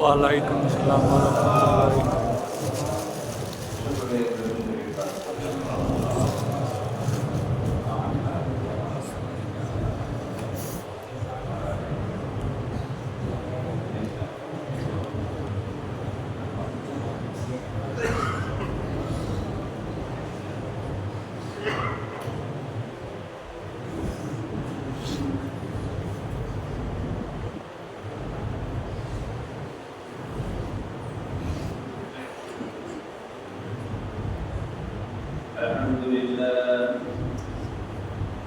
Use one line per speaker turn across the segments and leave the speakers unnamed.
वालेकुम अस्सलाम वरहमतुल्लाहि।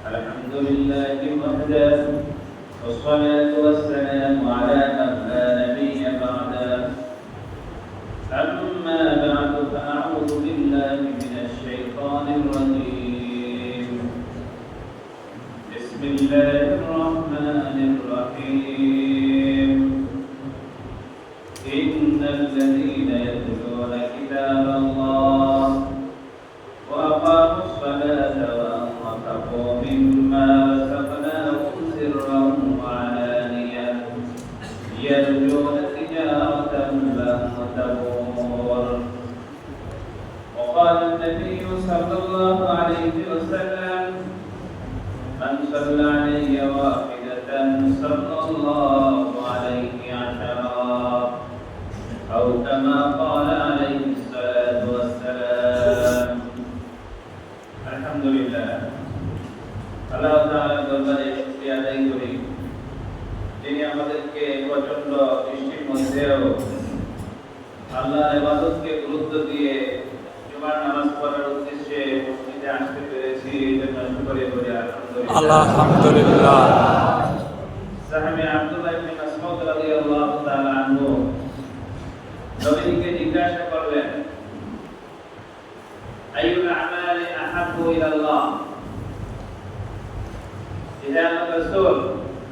الحمد لله وحده والصلاة والسلام على من لا نبي بعده. أما بعد فأعوذ بالله من الشيطان الرجيم. بسم الله الرحمن الرحيم. إن الذين يتلون كتاب الله وأقاموا الصلاة وأنفقوا مما رزقناهم سرا وعلانية يرجون تجارة لن تبور. وقال النبي صلى الله عليه وسلم: من صلى علي واحدة صلى الله عليه عشرا، أو كما قال عليه الصلاة والسلام। আলহামদুলিল্লাহ, আল্লাহ তাআলার দরবারে শুকরিয়া আদায় করি, যিনি আমাদেরকে প্রচন্ড বৃষ্টির মধ্যেও আল্লাহর ইবাদতকে গুরুত্ব দিয়ে জুমার নামাজ পড়ার উদ্দেশ্যে মসজিদে আসতে পেরেছি। এজন্য শুকরিয়া করি
আলহামদুলিল্লাহ।
সাহাবী আব্দুল্লাহ ইবনে মাসউদ রাদিয়াল্লাহু তাআলা আনহু নবীকে জিজ্ঞাসা করলেন, আইয়ুল আমালি আহাব্বু ইলাল্লাহ, ইয়া রাসূল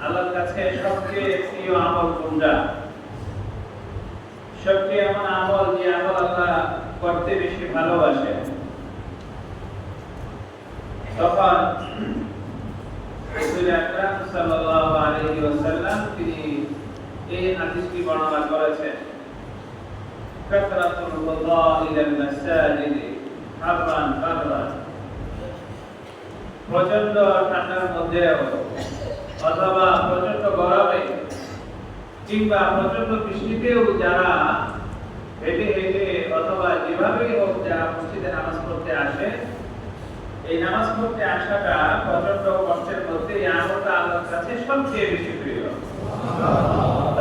আল্লাহর কাছে সবচেয়ে প্রিয় আমল কোনটা? সবচেয়ে এমন আমল যে আমল আল্লাহ করতে বেশি ভালোবাসে। তখন রাসূল আকরাম সাল্লাল্লাহু আলাইহি ওয়াসাল্লাম তিনি এই হাদিসটি বর্ণনা করেছেন, কাসরাতুল ওয়াদা ইলাল মাসাজিদ হাররান কাররান, প্রচন্ড ঠান্ডার মধ্যেও অথবা প্রচন্ড গরমে কিংবা প্রচন্ড বৃষ্টিতেও যারা হেঁটে হেঁটে অথবা যেভাবেই হোক যারা মসজিদে নামাজ পড়তে আসে, এই নামাজ পড়তে আসাটা প্রচন্ড কষ্টের মধ্যে এই আমলটা আল্লাহর কাছে সবচেয়ে বেশি প্রিয়।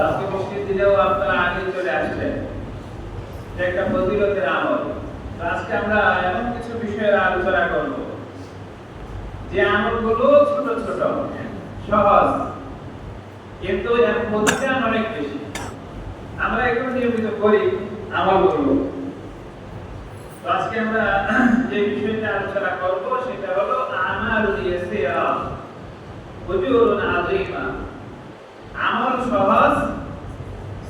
আজকে বৃষ্টির দিনেও আপনারা আগে চলে আসলেন, একটা ফজিলতের আমল। আজকে আমরা এমন কিছু বিষয়ের আলোচনা করব যে আমলগুলো ছোট ছোট সহজ, কিন্তু এর প্রতিদান অনেক বেশি। আমরা এখন নিয়মিত করি আমলগুলো। তো আজকে আমরা যে বিষয়টা আলোচনা করব সেটা হলো আমালুল ইয়াসিরা উজুরুন আযীমা, আমল সহজ,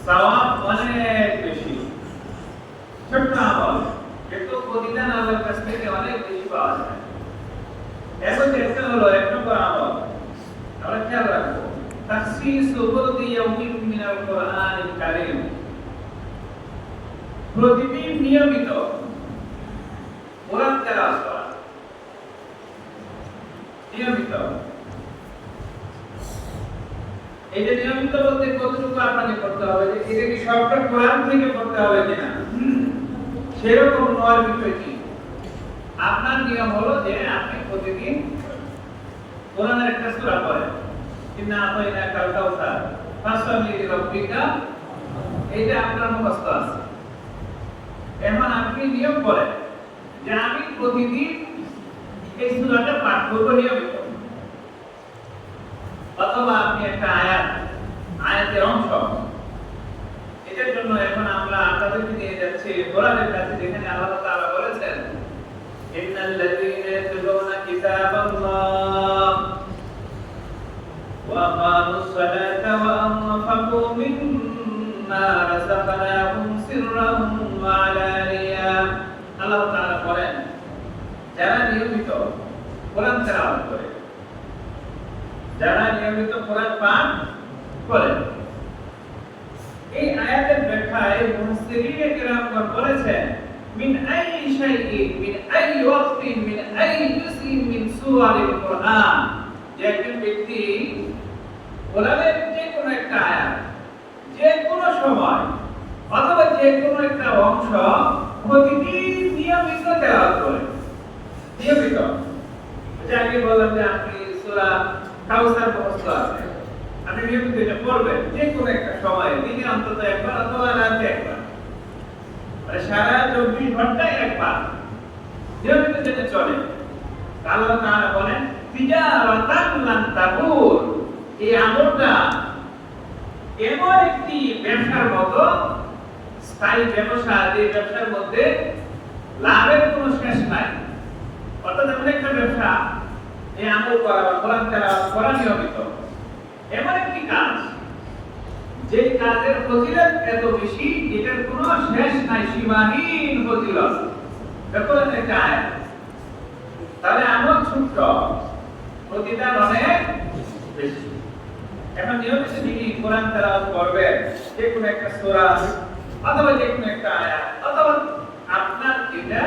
সওয়াব অনেক বেশি। ছোট আমল কিন্তু প্রতিদান আল্লাহর কাছ থেকে অনেক বেশি পাওয়া যায়। এখন একটা হলো এক নম্বর আমল, আমরা খেয়াল রাখবো, তাখসিসু বুরদি ইয়াউমিন মিনাল কুরআনিল কারীম, প্রতিদিন নিয়মিত কোরআন তেলাওয়াত করা। নিয়মিত, এই যে নিয়মিত বলতে কতটুকু আপনাকে করতে হবে, যে এটা কি সবটা কোরআন থেকে পড়তে হবে কিনা সেরকম নয় বিষয়টি। আপনার নিয়ম হলো যে আপনি প্রতিদিন কোরআনের একটা সূরা পড়েন, ইন্না আতাইনাকাল কাউসার ফাসল্লি লিরাব্বিকা, এটা আপনার মুখস্থ আছে। এখন আপনি নিয়ম করেন যে আমি প্রতিদিন এই সূরাটা পাঠ করব নিয়মিত, অথবা আপনি একটা আয়াতের অংশ। এটার জন্য এখন আমরা আপনাদেরকে নিয়ে যাচ্ছি কোরআনের কাছে, যেখানে আল্লাহ তাআলা বলেছেন, ইন্নাল্লাযীনা ইয়াতলুনা কিতাবাল্লাহ ওয়া আকামুস সালাতা ওয়া আনফাকু মিম্মা রাযাকনাহুম সিররান ওয়া আলানিয়া। আল্লাহ তাআলা বলেন, যারা নিয়মিত কোরআন তেলাওয়াত করে, যারা নিয়মিত কোরআন পাঠ করে। এই আয়াতের ব্যাখ্যায় মুফাসসিরিনে কিরামগণ বলেছেন, মিন আই শাইইন মিন আই ওয়াক্তিন মিন আই জুসইন মিন সূরাতিল কুরআন, যে একজন ব্যক্তি কোরআনের যে কোনো একটা আয়াত যে কোনো সময় অথবা যে কোনো একটা অংশ প্রতিদিন নিয়মিত তেলাওয়াত করে। নিয়মিত, যে আগে বললাম যে আপনি সূরা কাউসার মুখস্থ আছে, আপনি নিয়মিত এটা পড়বেন যে কোনো একটা সময়ে, দিনে অন্তত একবার অথবা রাতে একবার, মানে সারা 24 ঘন্টায় একবার নিয়মিত যেটা চলে। আল্লাহ তাআলা বলেন, তিজারাতান লান তাবুর, এই আমলটা এমন একটি ব্যবসার মতো, স্থায়ী ব্যবসা, যে ব্যবসার মধ্যে লাভের কোনো শেষ নাই। অর্থাৎ এমন একটা ব্যবসা, এই আমল করা বা কোরআন তেলাওয়াত করা নিয়মিত এমন একটি কাজ, যে কাজের ফজিলত এত বেশি, এটার কোনো শেষ নাই, সীমাহীন ফজিলত। দেখুন একটা আয়াত, তাহলে আমল ছোট, প্রতিদান অনেক বেশি। এখন নিয়মিত যিনি কোরআন তেলাওয়াত করবেন, যে কোনো একটা সূরা অথবা যে কোনো একটা আয়াত, অথবা আপনার এটা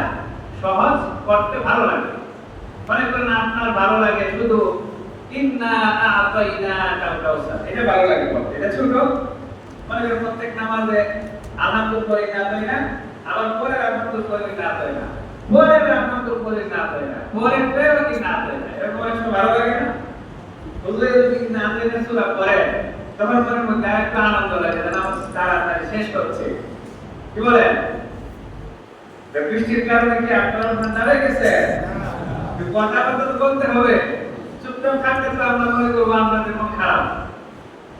সহজ করতে ভালো লাগে, মনে করেন আপনার ভালো লাগে শুধু ইন্না আতাইনাকাল কাউসার, এটা ভালো লাগে করতে, এটা ছোট। মনে করেন প্রত্যেক নামাজে আলহামদুলিল্লাহ, আবার পরের আলহামদুলিল্লাহ, পরের আলহামদুলিল্লাহ, পরের এরকম একটা ভালো লাগে না? বুঝলে যদি না আতাইনা সূরা পড়ে, তখন মনের মধ্যে একটা আনন্দ লাগে, যেন নামাজ তাড়াতাড়ি শেষ হচ্ছে। কি বলেন? বৃষ্টির কারণে কি আপনার ঠান্ডা হয়ে গেছে? কথা তো বলতে হবে, চুপচাপ থাকলে তো আমরা মনে করবো আপনাদের মন খারাপ।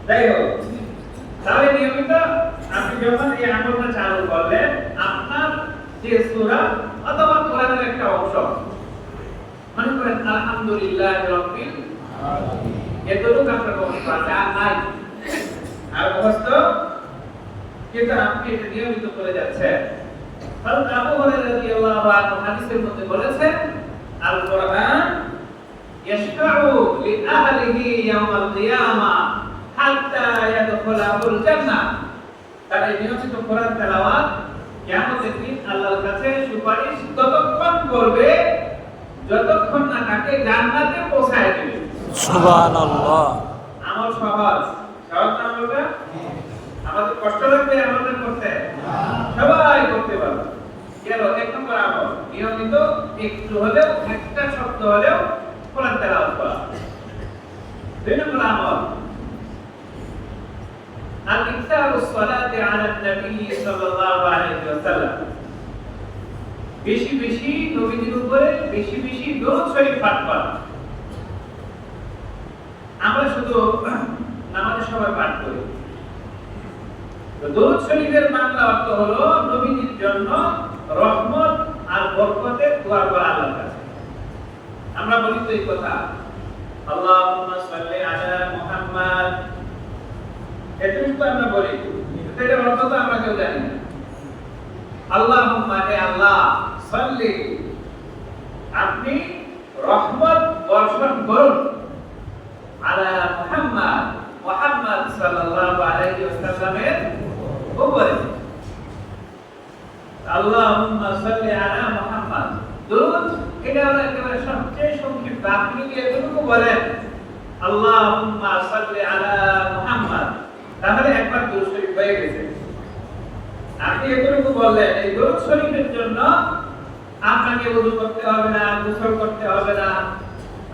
যাই হোক, তাহলে নিয়মিত আপনি যখন এই আমলটা চালু করলেন, আপনার যে সূরা অথবা কোরআনের একটা অংশ আলহামদুলিল্লাহ রাব্বিল আলামিন। এতটুকু আপনার মুখস্থ আছে, আর নাই। আর মুখস্থ কিন্তু আপনি এটা নিয়মিত করে যাচ্ছেন। হযরত আবু হুরায়রা রাদিয়াল্লাহু আনহু হাদিসের মধ্যে বলেছেন, আল কোরআন ইয়াশফাউ লি আহলিহি ইয়াওমাল কিয়ামাহ হাত্তা ইয়াদখুলাহুল জান্নাহ। তারা নিয়মিত কোরআন তেলাওয়াত কিয়ামতের দিন আল্লাহর কাছে সুপারিশ ততক্ষণ করবে যতক্ষণ না তাকে জান্নাতে পৌঁছায় দিবে।
সুবহানাল্লাহ।
আমল সহজ, সহজ না বলবে? আমাদের কষ্ট লাগবে আমাদের করতে, সবাই করতে পারবে। গেল এক নম্বর আমল, নিয়মিত একটু হলেও একটা শব্দ হলেও কোরআন তেলাওয়াত করা। দুই নম্বর আমল, আল-ইকসারুস সালাতি আলা নবী সাল্লাল্লাহু আলাইহি ওয়াসাল্লাম। বেশি বেশি নবীজির উপরে বেশি বেশি দরুদ শরীফ পাঠ করা। আমরা শুধু নামাজের সময় পাঠ করি। দরুদ শরীফের বাংলা অর্থ হলো নবীজির জন্য রহমত আর বরকতের দোয়া করা আল্লাহর কাছে। আমরা বলি তো এই কথা, আল্লাহুম্মা সাল্লি আলা মুহাম্মাদ, এটুকু আমরা বলি, এর অর্থ তো আমরা কেউ জানি না। আল্লাহুম্মা, হে আল্লাহ, সাল্লি, আপনি রহমত বর্ষণ করুন, আলা মুহাম্মাদ, মুহাম্মদ সাল্লাল্লাহু আলাইহি ওয়াসাল্লামের উপরে। আল্লাহুম্মা সাল্লি আলা মুহাম্মাদ, দরুদ এটা হলো একেবারে সবচেয়ে সংক্ষিপ্ত। আপনি কি এতটুকু বলেন আল্লাহুম্মা সাল্লি আলা মুহাম্মাদ, তাহলে একবার দরুদ শরীফ হয়ে গেছে। আপনি এতটুকু বললেন, এই দরুদ শরীফের জন্য আপনাকে ওযু করতে হবে না, গোসল করতে হবে না,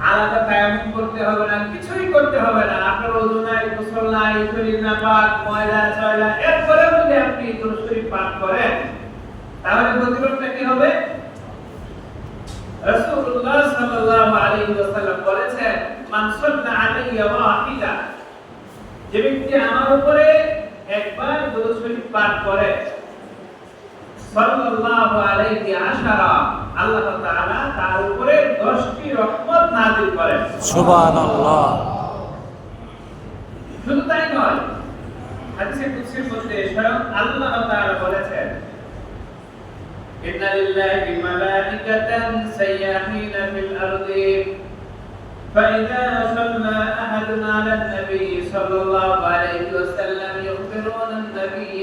আলাদা তায়াম্মুম করতে হবে না, কিছুই করতে হবে না। আপনার ওযু নাই, গোসল নাই, শরীর নাপাক, ময়লা ছয়লা, এরপরেও যদি আপনি দরুদ শরীফ পাঠ করেন তাহলে প্রতিফলটা কি হবে? রাসূলুল্লাহ সাল্লাল্লাহু আলাইহি ওয়াসাল্লাম বলেছেন, মান সাল্লা আলাইয়া ওয়াহিদা, যে ব্যক্তি আমার উপরে একবার দরুদ শরীফ পাঠ করে, সাল্লাল্লাহু আলাইহি আশারা, আল্লাহ তাআলা তার উপরে 10টি রহমত নাযিল করেন।
সুবহানাল্লাহ।
শুধু তাই নয়, হাদিসে কুদসির মধ্যে স্বয়ং আল্লাহ তাআলা বলেছেন, ইন্না লিল্লাহি মালাইকাতান সাইয়াহিনা ফিল আরদি فإذا صلى أحدنا على النبي صلى الله عليه وسلم يخبرون النبي।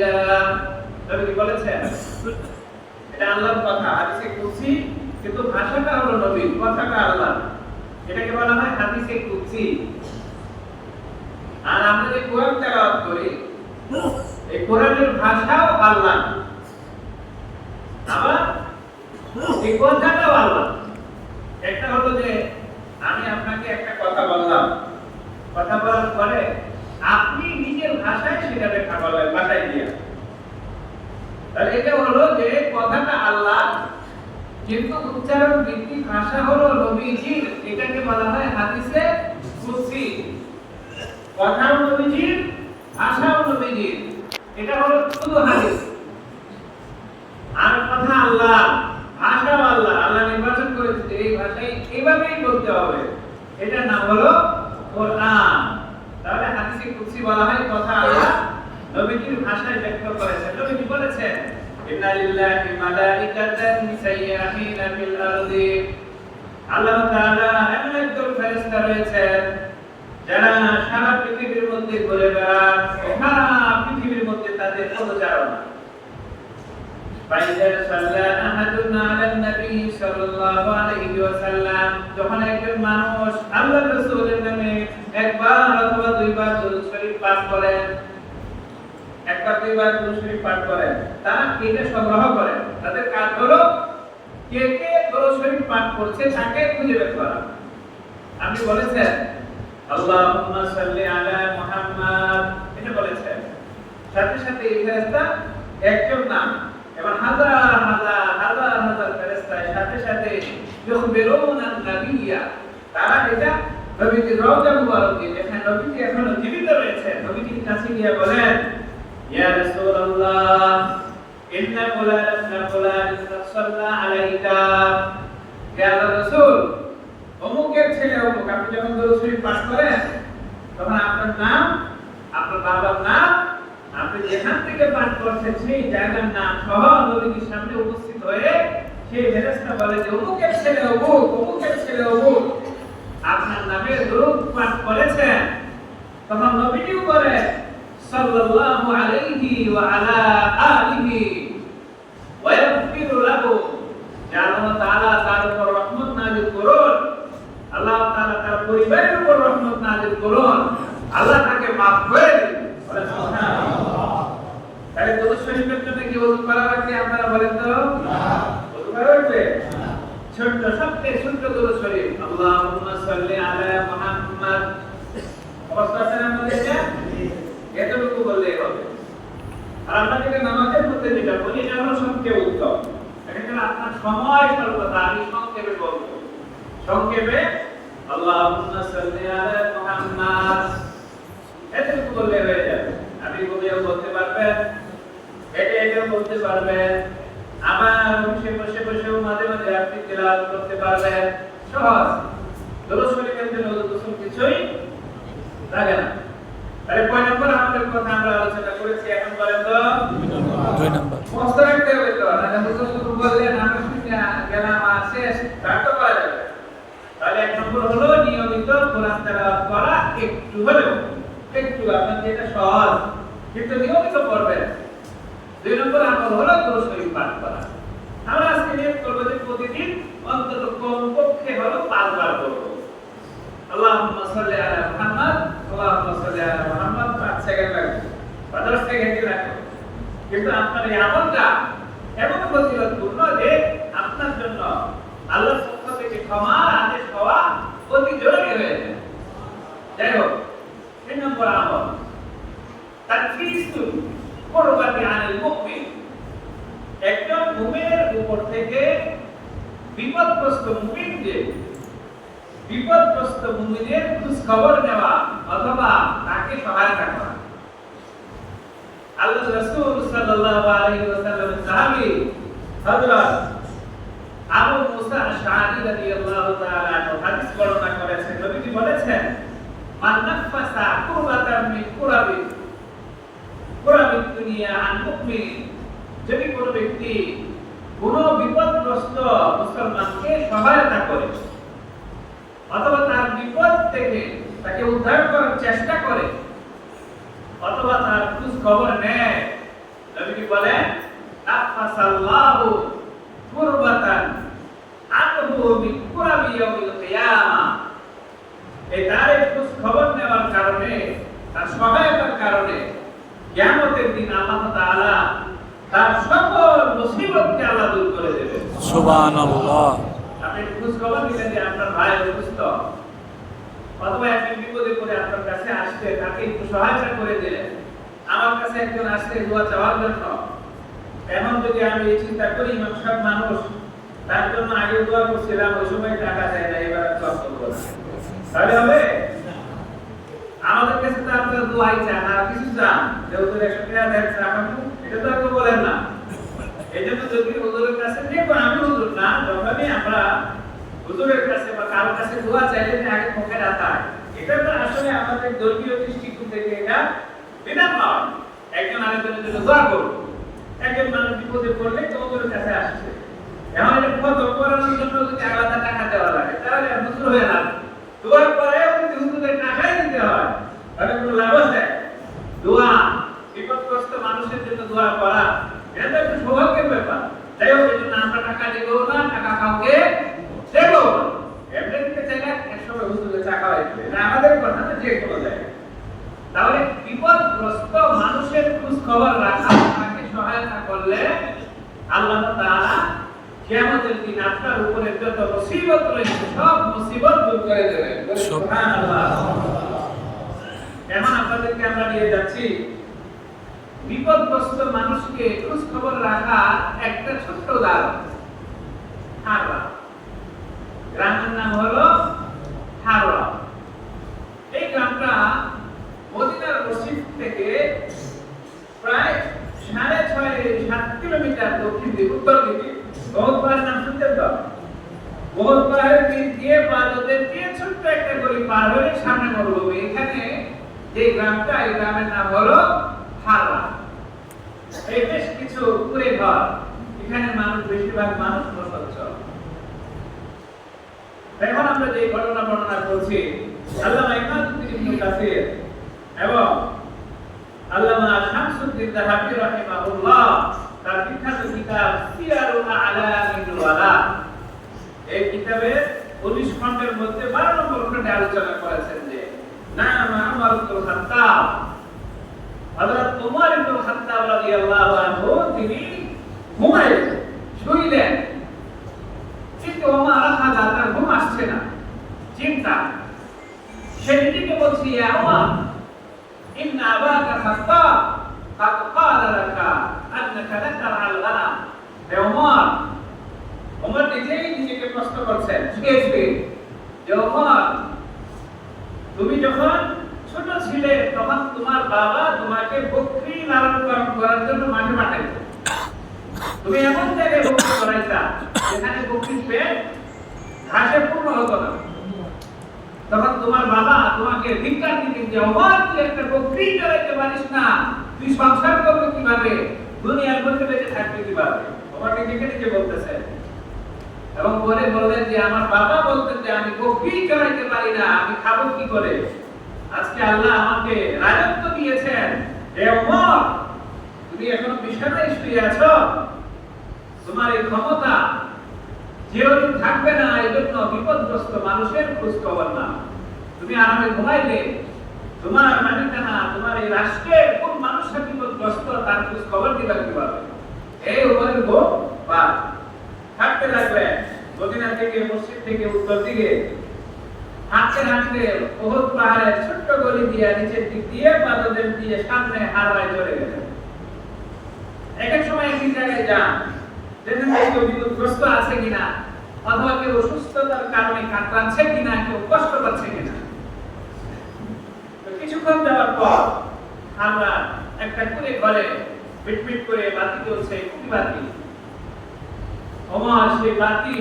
নবী বলেছেন, এটা আল্লাহর কথা, হাদিসে কুদসি, কিন্তু ভাষাটা হলো নবীর, কথাটা আল্লাহ। এটাকে বলা হয় হাদিসে কুদসি। আর আমরা যে কোরআন তেলাওয়াত করি, এই কোরআনের ভাষাও আল্লাহ, আবার এই কথাটাও আল্লাহ। একটা হলো যে আমি আপনাকে একটা কথা বললাম, কথা বলার পরে আপনি নিজের ভাষায় সেটা ব্যাখ্যা করলেন, ভাষায় দিয়ে। তাহলে এটা হলো যে কথাটা আল্লাহ, কিন্তু উচ্চারণ ভিত্তিক ভাষা হলো নবীজির। এটাকে বলা হয় হাদিসে কুদসি। কথাও নবীজির, ভাষাও নবীজির, এটা হলো শুধু হাদিস। আর কথা আল্লাহ, ভাষাও আল্লাহ। আল্লাহ নির্বাচন করেছে যে এই ভাষায় এইভাবেই বলতে হবে, এটার নাম হলো কোরআন। তাহলে হাদিসে কুদসি বলা হয় কথা আল্লাহ নবীজির ভাষায় ব্যাখ্যা করেছেন। নবীজি বলেছেন, ইন্না লিল্লাহি মালাইকাতান সাইয়াহিনা ফিল আরদি, আল্লাহ তাআলা এমন একদল ফেরেশতা রয়েছেন যারা সারা পৃথিবীর মধ্যে ঘুরে বেড়ান, সারা পৃথিবীর মধ্যে তাদের পদচারণা। ফাইদা সাল্লা আহাদুনা আলান নবী সাল্লাল্লাহু আলাইহি ওয়াসাল্লাম, যখন একজন মানুষ আল্লাহর রাসূলের নামে একবার অথবা দুইবার দরুদ শরীফ পাঠ করেন, একবার দুইবার দরুদ শরীফ পাঠ করেন, তারা এটা সংগ্রহ করেন। তাদের কাজ হলো কে কে দরুদ শরীফ পাঠ করছে তাকে খুঁজে বের করা। আপনি বলেছেন আল্লাহুম্মা সাল্লি আলা মুহাম্মাদ, এটা বলেছেন, সাথে সাথে এই ফেরেশতা একজন নাম, এবার হাজার হাজার হাজার হাজার ফেরেশতা সাথে সাথে ইখবিরুনা নবিয়্যা, তারা এটা নবীজির রওজা মুবারকে, যেখানে নবীজি এখনো জীবিত রয়েছেন, নবীজির কাছে গিয়ে বলেন, ইয়া রাসূলুল্লাহ ইন্না ফুলানা সাল্লা আলাইকা, ইয়া রাসূল অমুকের যখন দরুদ শরীফ পাঠ করেন তখন আপনার নাম, আপনার বাবার নাম, আপনি যেখান থেকে পাঠ করছেন সেই জায়গার নাম সহ নবীর সামনে উপস্থিত হয়ে সেই ফেরেশতা বলে যে অমুকের ছেলে অমুক, অমুকের ছেলে অমুক আপনার নামে দরুদ পাঠ করেছেন। তখন নবীও বলে সাল্লাল্লাহু আলাইহি ওয়া আলা আলিহি ওয়া ইয়াগফিরু লাহু, যে আল্লাহ তাআলা তার উপর রহমত নাযিল করুন, আল্লাহ তাআলা তার পরিবারের উপর রহমত নাযিল করুন, আল্লাহ তাকে মাফ করে দিন। বলেন সুবহানাল্লাহ। তাহলে দরুদ শরীফের জন্য কি ওযু করা লাগবে আপনারা বলেন তো? না। ওযু করা লাগবে? ছোট্ট সবচেয়ে ছোট্ট দরুদ শরীফ, আল্লাহুম্মা সাল্লি আলা মুহাম্মাদ, অবস্থার মধ্যে এতটুকু বললেই হবে। আর আপনাদেরকে নামাজের মধ্যে যেটা বলি এটা হলো সবচেয়ে উত্তম। এখানে আপনার সময় স্বল্পতা, আমি সংক্ষেপে বলবো। সংক্ষেপে আল্লাহুম্মা সাল্লি আলা মুহাম্মাদ এতটুকু বললে হয়ে যাবে। আপনি বলেও বলতে পারবেন, এটাও বলতে পারবেন, আমার অফিসে বসে বসেও মাঝে মাঝে আপনি তিলাওয়াত করতে পারবেন। সহজ। দরুদ শরীফের জন্য গোসল কিছুই লাগে না। তাহলে কয় নম্বর আমাদের কথা আমরা আলোচনা করেছি, এখন বলেন তো?
2 নম্বর।
মস্ত রাখতে হবে তো, না যখন শুরু বললেন আমি গেলাম আর শেষ, তার তো করা যাবে। তাহলে 1 নম্বর হলো নিয়মিত কোরআন তেলাওয়াত করা, একটু হলেও, একটু আপনার যেটা সহজ কিন্তু নিয়মিত করবেন। 2 নম্বর আমল হলো দরুদ শরীফ পাঠ করা। আমরা আজকে নিয়ত করব যে প্রতিদিন অন্তত কমপক্ষে হলো 5 বার করব। আল্লাহুম্মা সাল্লি আলা মুহাম্মাদ, আল্লাহুম্মা সাল্লি আলা মুহাম্মাদ, 5 সেকেন্ড লাগবে, 10 সেকেন্ড লাগবে। কিন্তু আপনার এই আমলটা এমন ফজিলতপূর্ণ যে আপনার জন্য আল্লাহর পক্ষ থেকে ক্ষমার আদেশ হওয়া অতি জরুরি হয়ে যায়। যাই হোক, 3 নম্বর আমল তাকফিরু কুরবাতি আনিল মুমিন। একজন মুমিনের উপর থেকে বিপদগ্রস্ত মুমিন, যে বিপদগ্রস্ত মুমিনের খোঁজ খবর নেওয়া অথবা তাকে সহায়তা করা। আল্লাহর রাসূল সাল্লাল্লাহু আলাইহি ওয়াসাল্লামের সাহাবী হযরত আবু মুসা আশআরী রাদিয়াল্লাহু তাআলা হাদিস বর্ণনা করেছেন। নবীজি বলেছেন, মান নাফাসা কুরবাতাম মিন কুরাবিদ দুনিয়া আন মুমিন, যদি কোনো ব্যক্তি কোনো বিপদগ্রস্ত মুসলমানকে সহায়তা করে অথবা তার বিপদ থেকে তাকে উদ্ধার করার চেষ্টা করে অথবা তার খোঁজ খবর নেয়, নবী বলেন নাফাসাল্লাহু কুরবাতান আনহু মিন কুরাবি ইয়াউমিল কিয়ামা। এই তার খোঁজ খবর নেওয়ার কারণে, তার সহায়তার কারণে কিয়ামতের দিন আল্লাহ তাআলা তার সকল মুসিবতকে আল্লাহ দূর করে দেবেন।
সুবহানাল্লাহ।
আপনি খোঁজ খবর দিলেন যে আপনার ভাই অসুস্থ, অথবা একজন বিপদে পড়ে আপনার কাছে আসছে, তাকে একটু সহায়তা করে দিলেন। আমার কাছে একজন আসছে দোয়া চাওয়ার জন্য, এখন যদি আমি এই চিন্তা করি ইমাম সাহেব মানুষ, তার জন্য আগে দোয়া করছিলাম, ওই সময় টাকা দেয় না, এবার দোয়া করবো, তাহলে হবে? আমাদের কাছে তো আপনার দোয়াই চান আর কিছু চান, যে হুজুর 100 টাকা দেন রাখাবো, এটা তো আপনি বলেন না। এই জন্য যদি হুজুরের কাছে দেখো, আমি হুজুর না, যখনই আমরা হুজুরের কাছে বা কারোর কাছে দোয়া চাইলে আগে মুখে রাখা, এটা তো আসলে আমাদের ধর্মীয় দৃষ্টিকোণ থেকে এটা বিধান নয়। একজন আরেকজনের জন্য দোয়া করুন। একজন মানুষ বিপদে পড়লে তো হুজুরের কাছে আসছে, এখন এটা কত করানোর জন্য যদি আলাদা টাকা দেওয়া লাগে, তাহলে হুজুর হয়ে না। দোয়া করেও যদি হুজুরের টাকাই দিতে হয়, তাহলে কোনো লাভ আছে? দোয়া, বিপদগ্রস্ত মানুষের জন্য দোয়া করা, এটা তো একটা সৌভাগ্যের ব্যাপার। যাই হোক, এই জন্য আমরা টাকা দেবো না, টাকা কাউকে দেবো না। এমনি দিতে চাইলে একসময় হুজুরের টাকা হয়েছে, এটা আমাদের কথা না, যে কোনো জায়গায়। তাহলে বিপদগ্রস্ত মানুষের খোঁজ খবর রাখা, তাকে সহায়তা করলে আল্লাহ তাআলা কিয়ামতের দিন আপনার উপরে যত মুসিবত রয়েছে সব মুসিবত দূর করে দেবেন। সুবহানাল্লাহ। এখন আপনাদেরকে আমরা নিয়ে যাচ্ছি বিপদগ্রস্ত মানুষকে খোঁজ খবর রাখা একটা ছোট্ট উদাহরণ। হাররা, গ্রামের নাম হলো হাররা। এই গ্রামটা মদিনার মসজিদ থেকে প্রায় 6.5-7 কিলোমিটার দক্ষিণ দিকে, উত্তর দিকে। বহুত বার নাম শুনতেন তো? বহুত পাহাড়ের দিক দিয়ে বাদদের দিয়ে ছোট্ট একটা গলি পার হলে সামনে মরুভূমি। এখানে যে গ্রামটা, এই গ্রামের নাম হলো হাররা। এই বেশ কিছু কুড়ে ঘর, এখানে মানুষ বেশিরভাগ মানুষ বসবাস। এখন আমরা যে ঘটনা বর্ণনা করছি, আল্লামা ইমাদউদ্দিন ইবনে কাসির এবং আল্লামা শামসুদ্দিন যাহাবী রাহিমাহুল্লাহ তার বিখ্যাত কিতাব সিয়ারুল আ'লামিন ওয়ালা, এই কিতাবে 19 খণ্ডের মধ্যে 12 নম্বর খণ্ডে আলোচনা করেছেন যে নাম উমর ইবনে খাত্তাব, হযরত উমর ইবনে খাত্তাব রাদিয়াল্লাহু আনহু তিনি ঘুমাইলেন, শুইলেন, কিন্তু আমার খাজা তার ঘুম আসছে না, চিন্তা। সে নিজেকে বলছে, ইয়া উমর ইন্না আবাকা খাত্তাব قد قال لك انك لا ترعى الغنم। হে উমর, উমর নিজেকে প্রশ্ন করছেন, শুয়ে যে উমর, তুমি যখন ছোট ছিলে তখন তোমার বাবা তোমাকে বকরি লালন পালন করার জন্য মাঠে পাঠাইতো। তুমি এমন জায়গায় বকরি চড়াইতা যেখানে বকরির পেট ঘাসে পূর্ণ হতো না। তখন তোমার বাবা তোমাকে ধিক্কার দিতেন যে উমর, তুই একটা বকরি চড়াইতে পারিস না, তুই সংসার করবে কিভাবে, দুনিয়ার মধ্যে বেঁচে থাকবে কিভাবে? উমর নিজে বলতেছে এবং পরে বললেন যে আমার বাবা বলতেন যে আমি বকরি চড়াইতে পারি না, আমি খাবো কি করে? আজকে আল্লাহ আমাকে রাজত্ব দিয়েছেন, হে উমর, তুমি এখন বিছানায় শুয়ে আছো, তোমার এই ক্ষমতা চিরদিন থাকবে না, এই জন্য বিপদগ্রস্ত মানুষের খোঁজ খবর না। তুমি আরামে ঘুমাইলে তোমার মালিকানা, তোমার এই রাষ্ট্রের কোন মানুষের বিপদগ্রস্ত তার খোঁজ খবর দিবা কিভাবে? এই উমরের ঘুম বা থাকতে লাগলেন। মদিনা থেকে, মসজিদ থেকে উত্তর দিকে হাঁটতে উহুদ পাহাড়ের ছোট্ট গলি দিয়ে নিচের দিক দিয়ে বাদদের দিয়ে সামনে হাররায় চলে গেলেন। এক এক সময় একই জায়গায় যান, যেখানে কেউ বিপদগ্রস্ত আছে কিনা, অথবা কেউ অসুস্থতার কারণে কাতরাচ্ছে কিনা, কেউ কষ্ট পাচ্ছে কিনা। কিছুক্ষণ যাওয়ার পর আমরা একটা কুড়ে ঘরে পিটপিট করে বাতি জ্বলছে, কুড়ি বাতি। ওমর সেই বাতি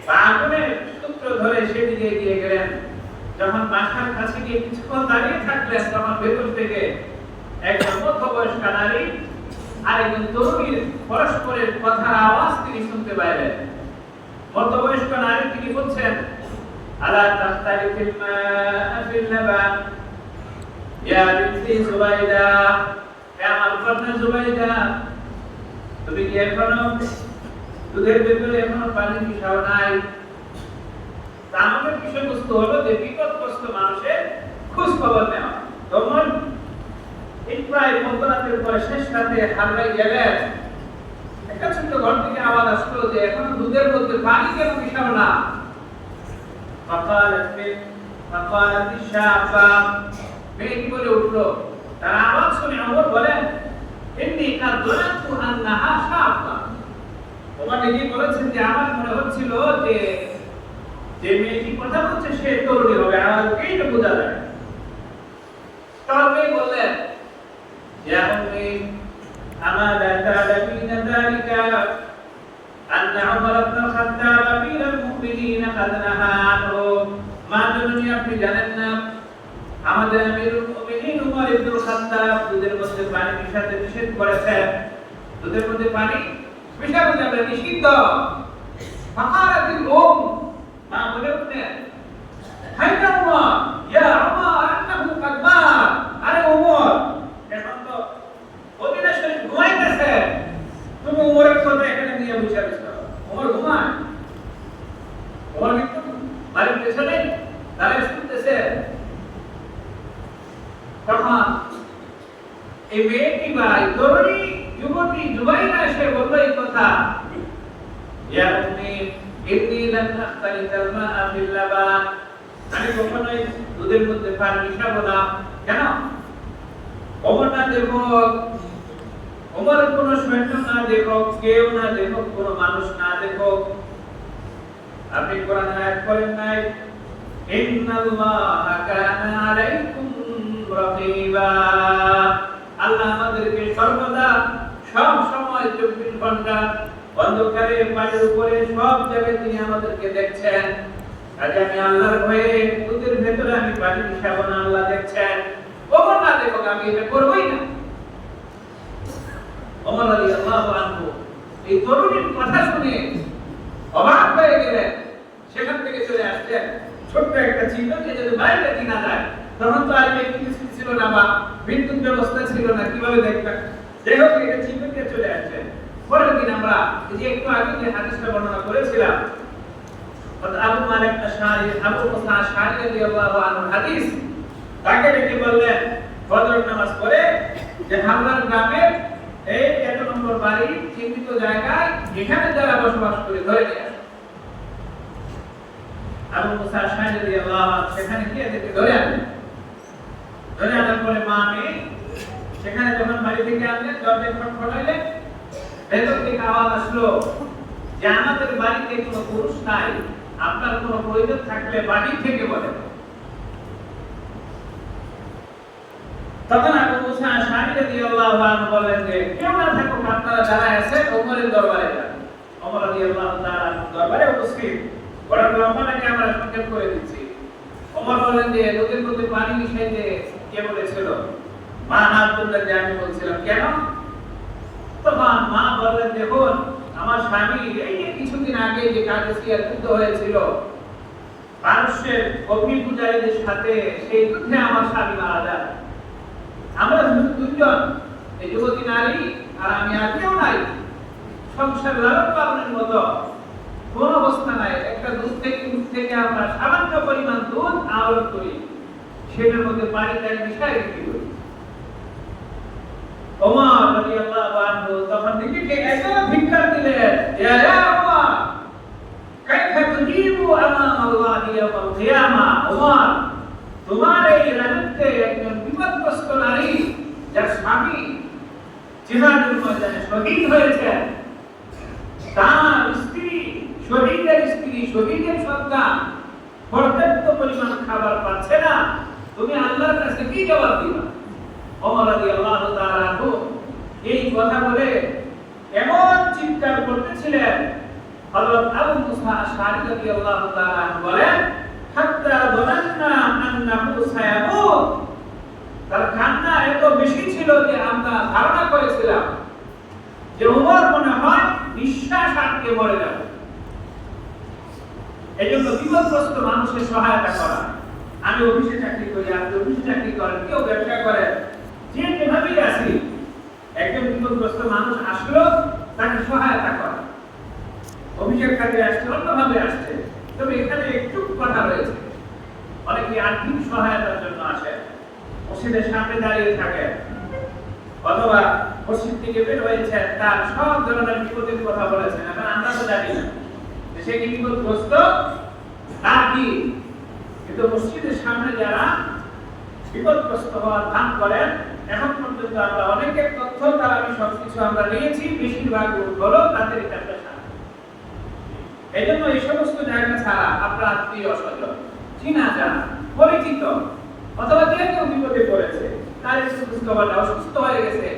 বা আগুনের সূত্র ধরে সেদিকে এগিয়ে গেলেন। যখন বাসার কাছে গিয়ে কিছুক্ষণ দাঁড়িয়ে থাকলেন, তখন ভেতর থেকে একজন মধ্যবয়স্ক নারী আর একজন তরুণীর পরস্পরের কথার আওয়াজ তিনি শুনতে পাইলেন। মধ্যবয়স্ক নারী তিনি বলছেন, আলা তাখতারিফিল মাআ ফিল লাবান ইয়া বিনতি জুবাইদা, হে আমার কন্যা জুবাইদা, তুমি কি এখনো দুধের ভেতরে এখনো পানি মিশাও নাই? আমাদের বিষয়বস্তু হলো যে বিপদগ্রস্ত মানুষের খোঁজ খবর নেওয়া। তখন এই প্রায় মধ্যরাতের পরে শেষ রাতে হাররায় গেলেন, একটা ছোট্ট ঘর থেকে আওয়াজ আসলো যে এখনো দুধের মধ্যে পানি কেন মিশাও না? ফাকালাত শাবা, মেয়েটি বলে উঠলো। তার আওয়াজ শুনে ওমর বলেন, ইন্নী কাদ যানাতু আন্নাহা শাবা। ওমর নিজে বলেছেন যে আমার মনে হচ্ছিল যে যে মেয়েটি কথা বলছে সে তরুণী হবে, আওয়াজ কেটে বোঝা যায়। তবে বললেন, ইয়া উম্মি আমা লা তা'লামিনা যালিকা আন্না উমর ইবনে খাত্তাব আমিরুল মুমিনিন কাদ নাহা আনহু। মা জননী, আপনি জানেন না আমাদের আমিরুল মুমিনিন উমর ইবনে খাত্তাব দুধের মধ্যে পানি মিশাতে নিষেধ করেছেন। দুধের মধ্যে পানি মিশানো যাবে, নিষিদ্ধ। ফাকারাতিল মা বলে উঠলেন, হাইয়া উমর, ইয়া উমর আন্নাহু কাদ মাত। আরে উমর, এখন তো মদিনা শরীফ ঘুমাইতেছে, তুমি উমরের কথা এখানে নিয়ে বসে আছো। উমর ঘুমায়, উমর কিন্তু বাড়ির পেছনে দাঁড়িয়ে শুনতেছে। তখন এই মেয়েটি বা তরুণী যুবতী জুবাইরা এসে বলল এই কথা, ইয়া উম্মি ইন্নী লাম আখতালিতাল মাআ ফিল লাবান, আমি কখনোই দুধের মধ্যে পানি মিশাবো না। কেন? ওমর না দেখো, ওমর কোনো সৈন্য না দেখো, কেউ না দেখো, কোনো মানুষ না দেখো। আপনি কোরআন আয়াত পড়েন নাই, ইন্নাল্লাহা কানা আলাইকুম রাকিবা। আল্লাহ আমাদেরকে সর্বদা সব সময় 24 ঘন্টা অন্ধকারে পানির উপরে সব জায়গায় তিনি আমাদেরকে দেখছেন। আজ আমি আল্লাহর ভয়ে দুধের ভেতরে আমি পানি মিশাবো না, আল্লাহ দেখছেন। ওমর না দেখো, আমি এটা করবোই না। ওমর রাদিয়াল্লাহু আনহু এই তরুণীর কথা শুনে অবাক হয়ে গেলেন। সেখান থেকে চলে আসছেন ছোট্ট একটা চিহ্ন যে যদি বাইরে কিনা যায়, তখন তো আর ইলেকট্রিসিটি ছিল না বা বিদ্যুৎ ব্যবস্থা ছিল না, কিভাবে দেখবেন? যাই হোক, এটা চিহ্ন দিয়ে চলে আসছেন। পরের দিন আমরা এই যে একটু আগে যে হাদিসটা বর্ণনা করেছিলাম, আবু মালিক আশআরী, আবু মুসা আশআরী রাদিয়াল্লাহু আনহু হাদিস, তাকে ডেকে বললেন ফজর নামাজ পড়ে যে হামলার গ্রামে এই ১ নম্বর বাড়ি চিহ্নিত জায়গায় এখানে যারা বসবাস করে ধরে নিয়ে আসে। আবু মুসা আশআরী রাদিয়াল্লাহু আনহু সেখানে গিয়ে দেখে ধরে আনলেন। ধরে আনার পরে মা মেয়ে সেখানে যখন বাড়ি থেকে আনলেন, দরজায় খটখটাইলেন। ভেতর থেকে আওয়াজ আসলো যে আমাদের বাড়িতে কোনো পুরুষ নাই, আপনার কোনো প্রয়োজন থাকলে বাড়ি থেকে বলেন। তখন আবু মুসা আশআরী রাদিয়াল্লাহু আনহু বললেন যে কেউ না থাকুক, আপনারা যারা আছেন ওমরের দরবারে যান। ওমর রাদিয়াল্লাহু তাআলা দরবারে উপস্থিত। বড় লম্বাটাকে আমরা সংক্ষেপ করে দিচ্ছি। ওমর বললেন যে দুধের মধ্যে পানি মিশাইতে কে বলেছিল? মা হাত তুললেন যে আমি বলছিলাম। কেন? তখন মা বললেন, দেখুন আমার স্বামী এই যে কিছুদিন আগে যে কাদেসিয়ার যুদ্ধ হয়েছিল, পারস্যের অগ্নি পূজারীদের সাথে, সেই যুদ্ধে আমার স্বামী মারা যায়। আমরা দুজন, এই যুবতী নারী আর আমি, আর কেউ নাই। সংসার লালন পালনের মতো কোন অবস্থা নাই। একটা দুধ থেকে আমরা সামান্য পরিমাণ দুধ আহরণ করি, সেটার মধ্যে পানি মিশাই বিক্রি করি। ওমর রাদিয়াল্লাহু আনহু তখন নিজেকে এত ধিক্কার দিলেন, ইয়া ওমর কাইফা তুজিবু আমাম আল্লাহি ইয়াওমাল কিয়ামা। ওমর, তোমার এই রাজত্বে একজন বিপদগ্রস্ত নারী, যার স্বামী জিহাদের ময়দানে শহীদ হয়েছে, তার স্ত্রী, শহীদের স্ত্রী, শহীদের সন্তান পর্যাপ্ত পরিমাণ খাবার পাচ্ছে না, তুমি আল্লাহর কাছে কি জবাব দিবা? ওমর রাদিয়াল্লাহু তাআলা আনহু এই কথা বলে এমন চিৎকার করতেছিলেন, হযরত আবু মুসা আশআরী রাদিয়াল্লাহু তাআলা আনহু বলেন, হাত্তা যানান্না আন্নাহু সায়ামুত। তার কান্না এত বেশি ছিল যে আমরা ধারণা করেছিলাম যে ওমর মনে হয় নিঃশ্বাস আটকে মরে যাবে। এজন্য বিপদগ্রস্ত মানুষের সহায়তা করা। আমি অফিসে চাকরি করি, আপনি অফিসে চাকরি করেন, কেউ ব্যবসা করেন, যে যেভাবেই আসি, একজন বিপদগ্রস্ত মানুষ আসলো তাকে সহায়তা করা। অফিসের কাজে আসছে, অন্যভাবে আসছে, তবে এখানে একটু কথা রয়েছে। অনেকে আর্থিক সহায়তার জন্য আসে, মসজিদের সামনে দাঁড়িয়ে থাকে, অথবা মসজিদ থেকে বের হয়েছে, তার সব ধরনের বিপদের কথা বলেছেন। এখন আমরা তো জানি না সে কি বিপদগ্রস্ত নাকি, কিন্তু মসজিদের সামনে যারা বিপদগ্রস্ত হওয়ার ভান করেন, এখন পর্যন্ত আমরা অনেকের তথ্য তার আমি সবকিছু আমরা নিয়েছি, বেশিরভাগ হলো তাদের একটা সাথে। এই জন্য এই সমস্ত জায়গা ছাড়া আপনার আত্মীয় স্বজন, চিনা জানা, পরিচিত, অথবা যে কেউ বিপদে পড়েছে, তার একটু খোঁজ খবর, অসুস্থ হয়ে গেছে,